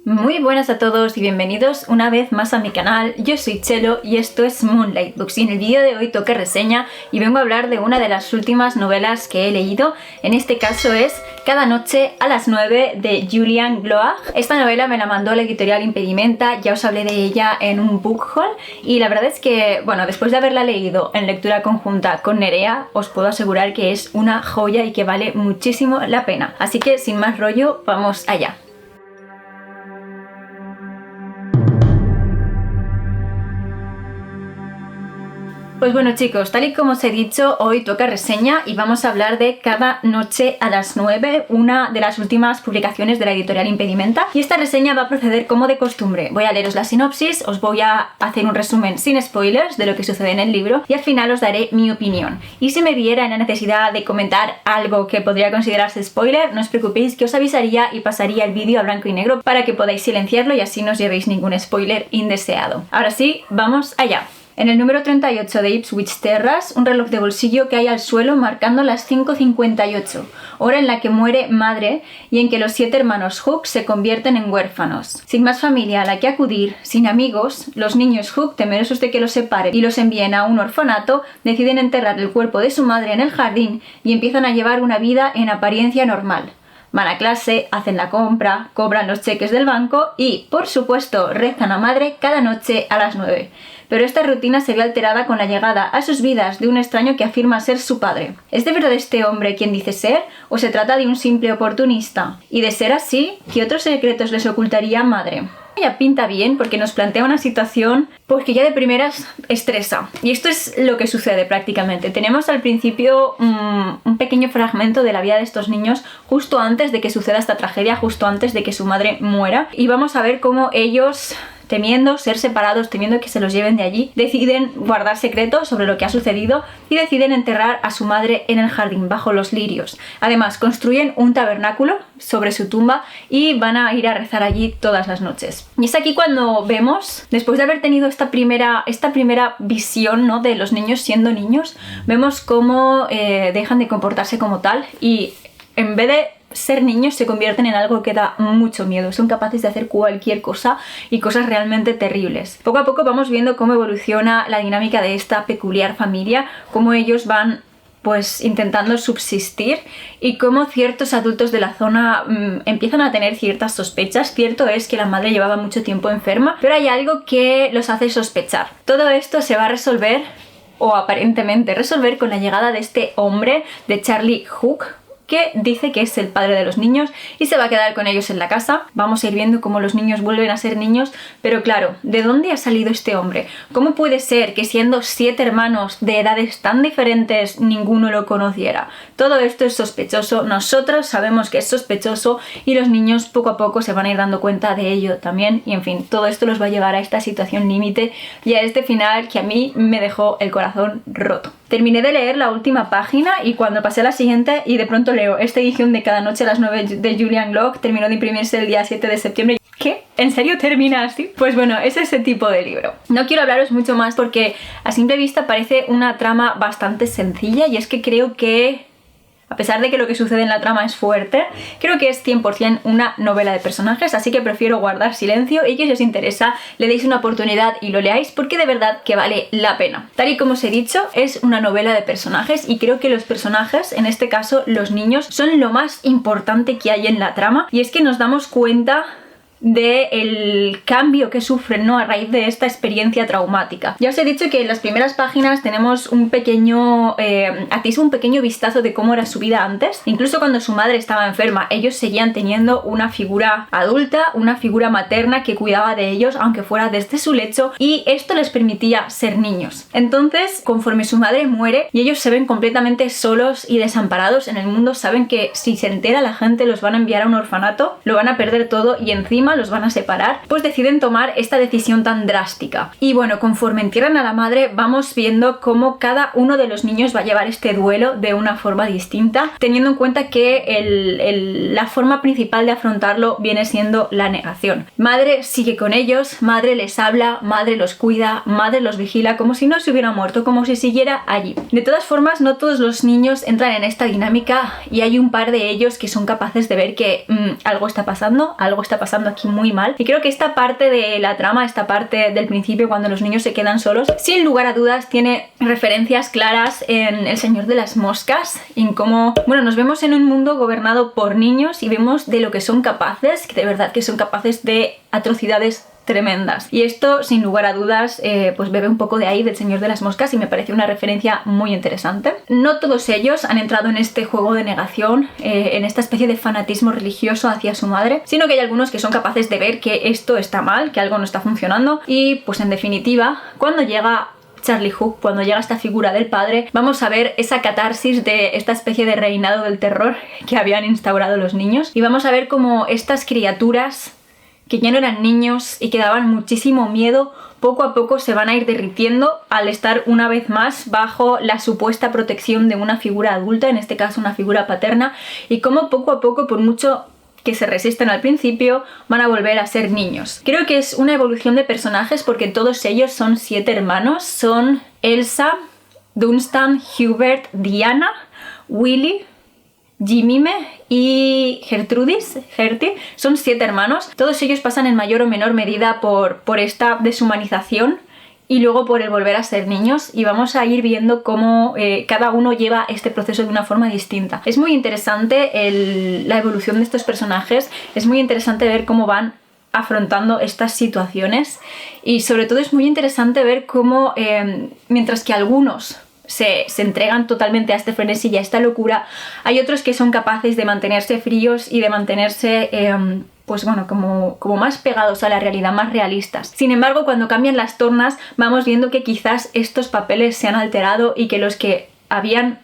Muy buenas a todos y bienvenidos una vez más a mi canal. Yo soy Chelo y esto es Moonlight Books, y en el vídeo de hoy toca reseña y vengo a hablar de una de las últimas novelas que he leído. En este caso es Cada noche a las 9 de Julian Gloag. Esta novela me la mandó la editorial Impedimenta, ya os hablé de ella en un book haul y la verdad es que, bueno, después de haberla leído en lectura conjunta con Nerea, os puedo asegurar que es una joya y que vale muchísimo la pena. Así que sin más rollo, vamos allá. Pues bueno chicos, tal y como os he dicho, hoy toca reseña y vamos a hablar de Cada noche a las 9, una de las últimas publicaciones de la editorial Impedimenta. Y esta reseña va a proceder como de costumbre. Voy a leeros la sinopsis, os voy a hacer un resumen sin spoilers de lo que sucede en el libro y al final os daré mi opinión. Y si me viera en la necesidad de comentar algo que podría considerarse spoiler, no os preocupéis que os avisaría y pasaría el vídeo a blanco y negro para que podáis silenciarlo y así no os llevéis ningún spoiler indeseado. Ahora sí, vamos allá. En el número 38 de Ipswich Terrace, un reloj de bolsillo cae al suelo marcando las 5:58, hora en la que muere madre y en que los 7 hermanos Hook se convierten en huérfanos. Sin más familia a la que acudir, sin amigos, los niños Hook, temerosos de que los separen y los envíen a un orfanato, deciden enterrar el cuerpo de su madre en el jardín y empiezan a llevar una vida en apariencia normal. Van a clase, hacen la compra, cobran los cheques del banco y, por supuesto, rezan a madre cada noche a las 9. Pero esta rutina se ve alterada con la llegada a sus vidas de un extraño que afirma ser su padre. ¿Es de verdad este hombre quien dice ser o se trata de un simple oportunista? Y de ser así, ¿qué otros secretos les ocultaría madre? Ya pinta bien porque nos plantea una situación pues que ya de primeras estresa. Y esto es lo que sucede prácticamente. Tenemos al principio un pequeño fragmento de la vida de estos niños justo antes de que suceda esta tragedia, justo antes de que su madre muera. Y vamos a ver cómo ellos, temiendo ser separados, temiendo que se los lleven de allí, deciden guardar secretos sobre lo que ha sucedido y deciden enterrar a su madre en el jardín, bajo los lirios. Además, construyen un tabernáculo sobre su tumba y van a ir a rezar allí todas las noches. Y es aquí cuando vemos, después de haber tenido esta primera visión, ¿no?, de los niños siendo niños, vemos cómo dejan de comportarse como tal y en vez de ser niños se convierten en algo que da mucho miedo. Son capaces de hacer cualquier cosa y cosas realmente terribles. Poco a poco vamos viendo cómo evoluciona la dinámica de esta peculiar familia, cómo ellos van pues intentando subsistir y cómo ciertos adultos de la zona empiezan a tener ciertas sospechas. Cierto es que la madre llevaba mucho tiempo enferma, pero hay algo que los hace sospechar. Todo esto se va a resolver, o aparentemente resolver, con la llegada de este hombre, de Charlie Hook, que dice que es el padre de los niños y se va a quedar con ellos en la casa. Vamos a ir viendo cómo los niños vuelven a ser niños, pero claro, ¿de dónde ha salido este hombre? ¿Cómo puede ser que siendo 7 hermanos de edades tan diferentes ninguno lo conociera? Todo esto es sospechoso, nosotros sabemos que es sospechoso y los niños poco a poco se van a ir dando cuenta de ello también y en fin, todo esto los va a llevar a esta situación límite y a este final que a mí me dejó el corazón roto. Terminé de leer la última página y cuando pasé a la siguiente y de pronto leo esta edición de Cada noche a las 9 de Julian Gloag, terminó de imprimirse el día 7 de septiembre. ¿Qué? ¿En serio termina así? Pues bueno, es ese tipo de libro. No quiero hablaros mucho más porque a simple vista parece una trama bastante sencilla y es que creo que, a pesar de que lo que sucede en la trama es fuerte, creo que es 100% una novela de personajes, así que prefiero guardar silencio y que si os interesa le deis una oportunidad y lo leáis porque de verdad que vale la pena. Tal y como os he dicho, es una novela de personajes y creo que los personajes, en este caso los niños, son lo más importante que hay en la trama y es que nos damos cuenta del cambio que sufren, ¿no?, a raíz de esta experiencia traumática. Ya os he dicho que en las primeras páginas tenemos un pequeño atisbo, un pequeño vistazo de cómo era su vida antes. Incluso cuando su madre estaba enferma, ellos seguían teniendo una figura adulta, una figura materna que cuidaba de ellos, aunque fuera desde su lecho, y esto les permitía ser niños. Entonces, conforme su madre muere y ellos se ven completamente solos y desamparados en el mundo, saben que si se entera la gente los van a enviar a un orfanato, lo van a perder todo y encima los van a separar, pues deciden tomar esta decisión tan drástica. Y bueno, conforme entierran a la madre vamos viendo cómo cada uno de los niños va a llevar este duelo de una forma distinta, teniendo en cuenta que la forma principal de afrontarlo viene siendo la negación. Madre sigue con ellos, madre les habla, madre los cuida, madre los vigila como si no se hubiera muerto, como si siguiera allí. De todas formas, no todos los niños entran en esta dinámica y hay un par de ellos que son capaces de ver que algo está pasando aquí aquí muy mal. Y creo que esta parte de la trama, esta parte del principio cuando los niños se quedan solos, sin lugar a dudas tiene referencias claras en El Señor de las Moscas, en cómo, bueno, nos vemos en un mundo gobernado por niños y vemos de lo que son capaces, que de verdad que son capaces de atrocidades tremendas. Y esto, sin lugar a dudas, pues bebe un poco de ahí del Señor de las Moscas y me parece una referencia muy interesante. No todos ellos han entrado en este juego de negación, en esta especie de fanatismo religioso hacia su madre, sino que hay algunos que son capaces de ver que esto está mal, que algo no está funcionando y, pues en definitiva, cuando llega Charlie Hook, cuando llega esta figura del padre, vamos a ver esa catarsis de esta especie de reinado del terror que habían instaurado los niños y vamos a ver cómo estas criaturas que ya no eran niños y que daban muchísimo miedo, poco a poco se van a ir derritiendo al estar una vez más bajo la supuesta protección de una figura adulta, en este caso una figura paterna, y cómo poco a poco, por mucho que se resisten al principio, van a volver a ser niños. Creo que es una evolución de personajes porque todos ellos son 7 hermanos, son Elsa, Dunstan, Hubert, Diana, Willy, Jimime y Gertie, son 7 hermanos. Todos ellos pasan en mayor o menor medida por esta deshumanización y luego por el volver a ser niños, y vamos a ir viendo cómo cada uno lleva este proceso de una forma distinta. Es muy interesante la evolución de estos personajes, es muy interesante ver cómo van afrontando estas situaciones y sobre todo es muy interesante ver cómo mientras que algunos se entregan totalmente a este frenesí y a esta locura, hay otros que son capaces de mantenerse fríos y de mantenerse pues bueno, como más pegados a la realidad, más realistas. Sin embargo, cuando cambian las tornas vamos viendo que quizás estos papeles se han alterado y que los que habían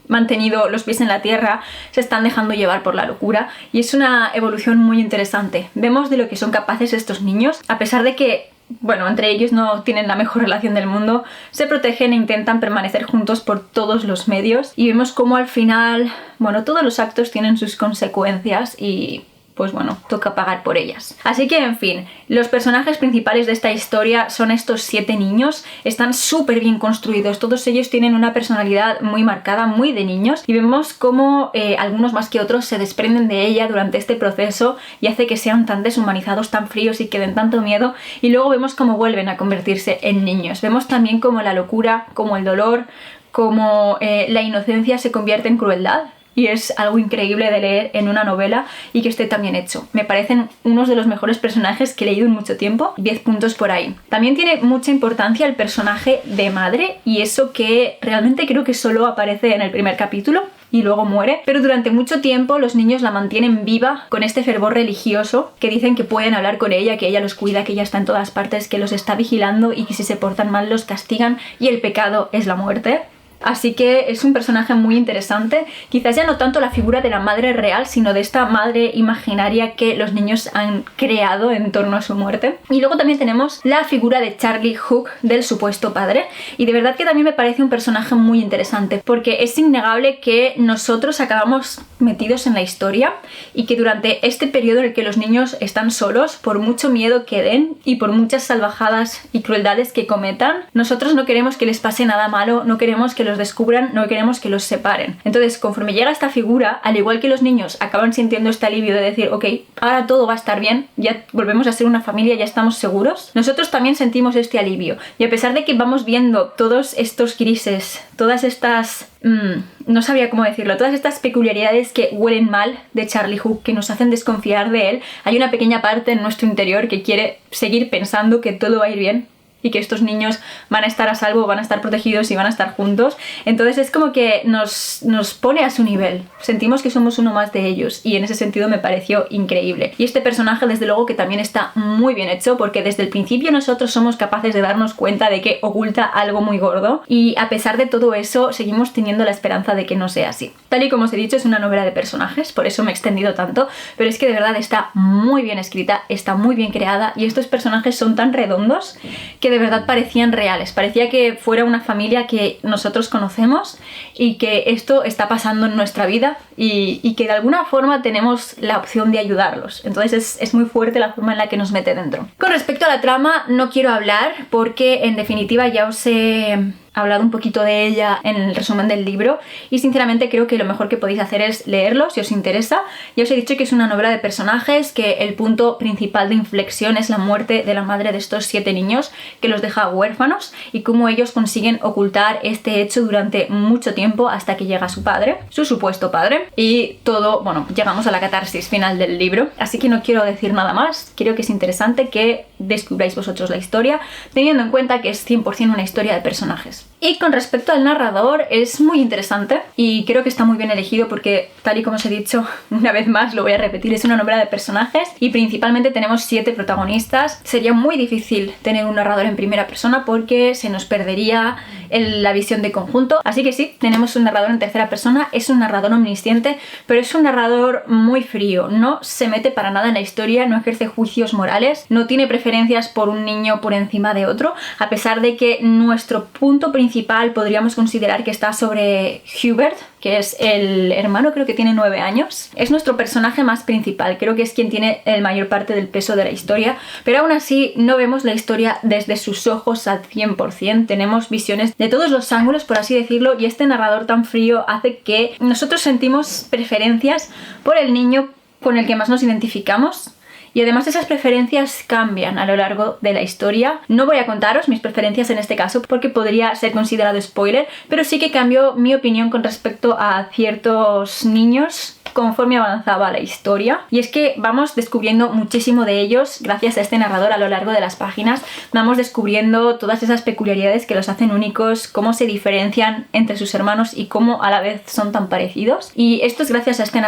mantenido los pies en la tierra se están dejando llevar por la locura, y es una evolución muy interesante. Vemos de lo que son capaces estos niños, a pesar de que, bueno, entre ellos no tienen la mejor relación del mundo, se protegen e intentan permanecer juntos por todos los medios, y vemos cómo al final, bueno, todos los actos tienen sus consecuencias y pues bueno, toca pagar por ellas. Así que, en fin, los personajes principales de esta historia son estos 7 niños, están súper bien construidos, todos ellos tienen una personalidad muy marcada, muy de niños, y vemos cómo algunos más que otros se desprenden de ella durante este proceso y hace que sean tan deshumanizados, tan fríos y que den tanto miedo, y luego vemos cómo vuelven a convertirse en niños. Vemos también cómo la locura, cómo el dolor, cómo la inocencia se convierte en crueldad. Y es algo increíble de leer en una novela y que esté tan bien hecho. Me parecen unos de los mejores personajes que he leído en mucho tiempo, 10 puntos por ahí. También tiene mucha importancia el personaje de madre, y eso que realmente creo que solo aparece en el primer capítulo y luego muere, pero durante mucho tiempo los niños la mantienen viva con este fervor religioso, que dicen que pueden hablar con ella, que ella los cuida, que ella está en todas partes, que los está vigilando y que si se portan mal los castigan, y el pecado es la muerte. Así que es un personaje muy interesante, quizás ya no tanto la figura de la madre real, sino de esta madre imaginaria que los niños han creado en torno a su muerte. Y luego también tenemos la figura de Charlie Hook, del supuesto padre, y de verdad que también me parece un personaje muy interesante, porque es innegable que nosotros acabamos metidos en la historia y que durante este periodo en el que los niños están solos, por mucho miedo que den y por muchas salvajadas y crueldades que cometan, nosotros no queremos que les pase nada malo, no queremos que los descubran, no queremos que los separen. Entonces, conforme llega esta figura, al igual que los niños acaban sintiendo este alivio de decir, ok, ahora todo va a estar bien, ya volvemos a ser una familia, ya estamos seguros, nosotros también sentimos este alivio. Y a pesar de que vamos viendo todos estos grises, todas estas no sabía cómo decirlo, todas estas peculiaridades que huelen mal de Charlie Hook, que nos hacen desconfiar de él, hay una pequeña parte en nuestro interior que quiere seguir pensando que todo va a ir bien y que estos niños van a estar a salvo, van a estar protegidos y van a estar juntos. Entonces es como que nos pone a su nivel, sentimos que somos uno más de ellos, y en ese sentido me pareció increíble. Y este personaje desde luego que también está muy bien hecho, porque desde el principio nosotros somos capaces de darnos cuenta de que oculta algo muy gordo, y a pesar de todo eso seguimos teniendo la esperanza de que no sea así. Tal y como os he dicho, es una novela de personajes, por eso me he extendido tanto, pero es que de verdad está muy bien escrita, está muy bien creada, y estos personajes son tan redondos que de verdad parecían reales, parecía que fuera una familia que nosotros conocemos y que esto está pasando en nuestra vida y que de alguna forma tenemos la opción de ayudarlos. Entonces es muy fuerte la forma en la que nos mete dentro. Con respecto a la trama no quiero hablar porque en definitiva ya os he hablado un poquito de ella en el resumen del libro y sinceramente creo que lo mejor que podéis hacer es leerlo si os interesa. Ya os he dicho que es una novela de personajes, que el punto principal de inflexión es la muerte de la madre de estos 7 niños, que los deja huérfanos, y cómo ellos consiguen ocultar este hecho durante mucho tiempo hasta que llega su padre, su supuesto padre, y todo, bueno, llegamos a la catarsis final del libro. Así que no quiero decir nada más, creo que es interesante que descubráis vosotros la historia, teniendo en cuenta que es 100% una historia de personajes. Y con respecto al narrador, es muy interesante y creo que está muy bien elegido porque, tal y como os he dicho, una vez más lo voy a repetir, es una novela de personajes y principalmente tenemos 7 protagonistas. Sería muy difícil tener un narrador en primera persona porque se nos perdería la visión de conjunto. Así que sí, tenemos un narrador en tercera persona, es un narrador omnisciente, pero es un narrador muy frío, no se mete para nada en la historia, no ejerce juicios morales, no tiene preferencias por un niño por encima de otro, a pesar de que nuestro punto principal podríamos considerar que está sobre Hubert, que es el hermano, creo que tiene 9 años. Es nuestro personaje más principal, creo que es quien tiene el mayor parte del peso de la historia, pero aún así no vemos la historia desde sus ojos al 100%, tenemos visiones de todos los ángulos, por así decirlo, y este narrador tan frío hace que nosotros sentimos preferencias por el niño con el que más nos identificamos. Y además esas preferencias cambian a lo largo de la historia. No voy a contaros mis preferencias en este caso porque podría ser considerado spoiler, pero sí que cambió mi opinión con respecto a ciertos niños conforme avanzaba la historia. Y es que vamos descubriendo muchísimo de ellos gracias a este narrador a lo largo de las páginas. Vamos descubriendo todas esas peculiaridades que los hacen únicos, cómo se diferencian entre sus hermanos y cómo a la vez son tan parecidos. Y esto es gracias a este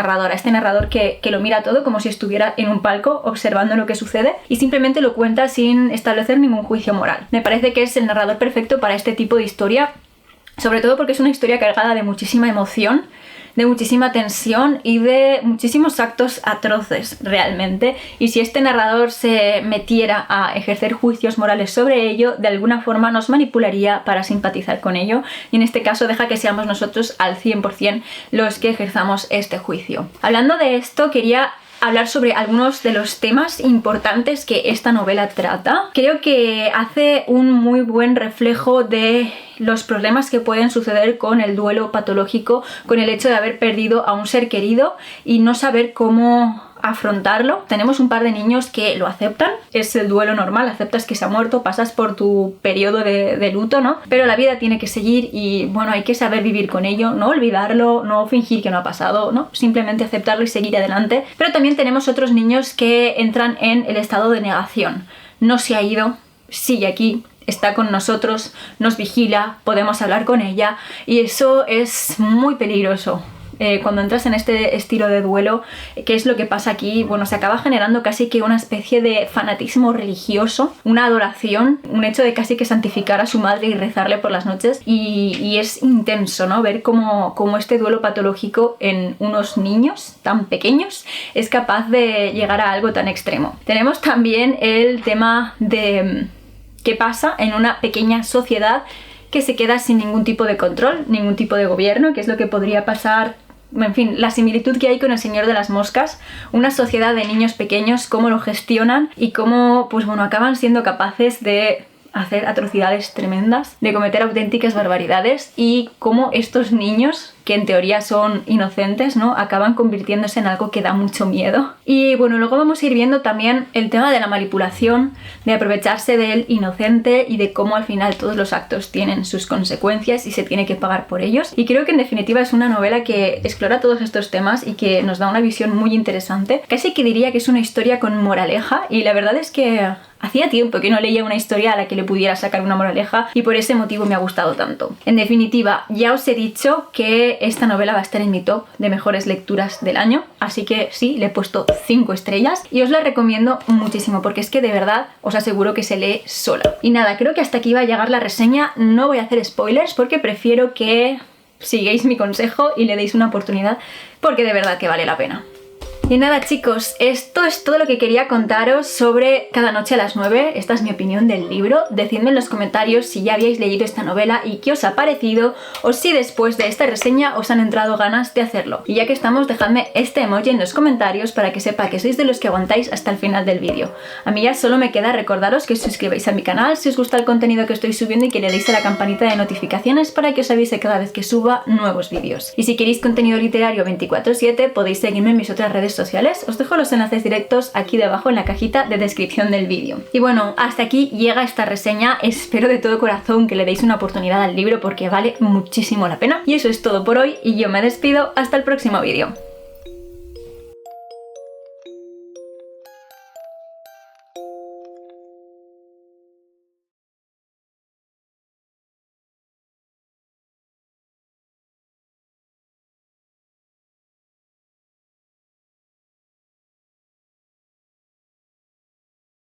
narrador que lo mira todo como si estuviera en un palco observando lo que sucede y simplemente lo cuenta sin establecer ningún juicio moral. Me parece que es el narrador perfecto para este tipo de historia, sobre todo porque es una historia cargada de muchísima emoción, de muchísima tensión y de muchísimos actos atroces realmente, y si este narrador se metiera a ejercer juicios morales sobre ello, de alguna forma nos manipularía para simpatizar con ello, y en este caso deja que seamos nosotros al 100% los que ejerzamos este juicio. Hablando de esto, quería hablar sobre algunos de los temas importantes que esta novela trata. Creo que hace un muy buen reflejo de los problemas que pueden suceder con el duelo patológico, con el hecho de haber perdido a un ser querido y no saber cómo afrontarlo. Tenemos un par de niños que lo aceptan, es el duelo normal, aceptas que se ha muerto, pasas por tu periodo de luto, ¿no? Pero la vida tiene que seguir y bueno, hay que saber vivir con ello, no olvidarlo, no fingir que no ha pasado, ¿no? Simplemente aceptarlo y seguir adelante. Pero también tenemos otros niños que entran en el estado de negación. No se ha ido, sigue aquí, está con nosotros, nos vigila, podemos hablar con ella y eso es muy peligroso. Cuando entras en este estilo de duelo, ¿qué es lo que pasa aquí? Bueno, se acaba generando casi que una especie de fanatismo religioso, una adoración, un hecho de casi que santificar a su madre y rezarle por las noches, y es intenso, ¿no? Ver cómo este duelo patológico en unos niños tan pequeños es capaz de llegar a algo tan extremo. Tenemos también el tema de qué pasa en una pequeña sociedad que se queda sin ningún tipo de control, ningún tipo de gobierno, que es lo que podría pasar. En fin, la similitud que hay con El Señor de las Moscas, una sociedad de niños pequeños, cómo lo gestionan y cómo, pues bueno, acaban siendo capaces de hacer atrocidades tremendas, de cometer auténticas barbaridades, y cómo estos niños, que en teoría son inocentes, ¿no?, acaban convirtiéndose en algo que da mucho miedo. Y bueno, luego vamos a ir viendo también el tema de la manipulación, de aprovecharse del inocente y de cómo al final todos los actos tienen sus consecuencias y se tiene que pagar por ellos. Y creo que en definitiva es una novela que explora todos estos temas y que nos da una visión muy interesante. Casi que diría que es una historia con moraleja, y la verdad es que hacía tiempo que no leía una historia a la que le pudiera sacar una moraleja y por ese motivo me ha gustado tanto. En definitiva, ya os he dicho que esta novela va a estar en mi top de mejores lecturas del año, así que sí, le he puesto 5 estrellas y os la recomiendo muchísimo porque es que de verdad os aseguro que se lee sola. Y nada, creo que hasta aquí va a llegar la reseña. No voy a hacer spoilers porque prefiero que sigáis mi consejo y le deis una oportunidad porque de verdad que vale la pena. Y nada chicos, esto es todo lo que quería contaros sobre Cada noche a las 9. Esta es mi opinión del libro. Decidme en los comentarios si ya habíais leído esta novela y qué os ha parecido, o si después de esta reseña os han entrado ganas de hacerlo. Y ya que estamos, dejadme este emoji en los comentarios para que sepa que sois de los que aguantáis hasta el final del vídeo. A mí ya solo me queda recordaros que os suscribáis a mi canal si os gusta el contenido que estoy subiendo y que le deis a la campanita de notificaciones para que os avise cada vez que suba nuevos vídeos. Y si queréis contenido literario 24/7 podéis seguirme en mis otras redes sociales, os dejo los enlaces directos aquí debajo en la cajita de descripción del vídeo. Y bueno, hasta aquí llega esta reseña, espero de todo corazón que le deis una oportunidad al libro porque vale muchísimo la pena. Y eso es todo por hoy y yo me despido hasta el próximo vídeo.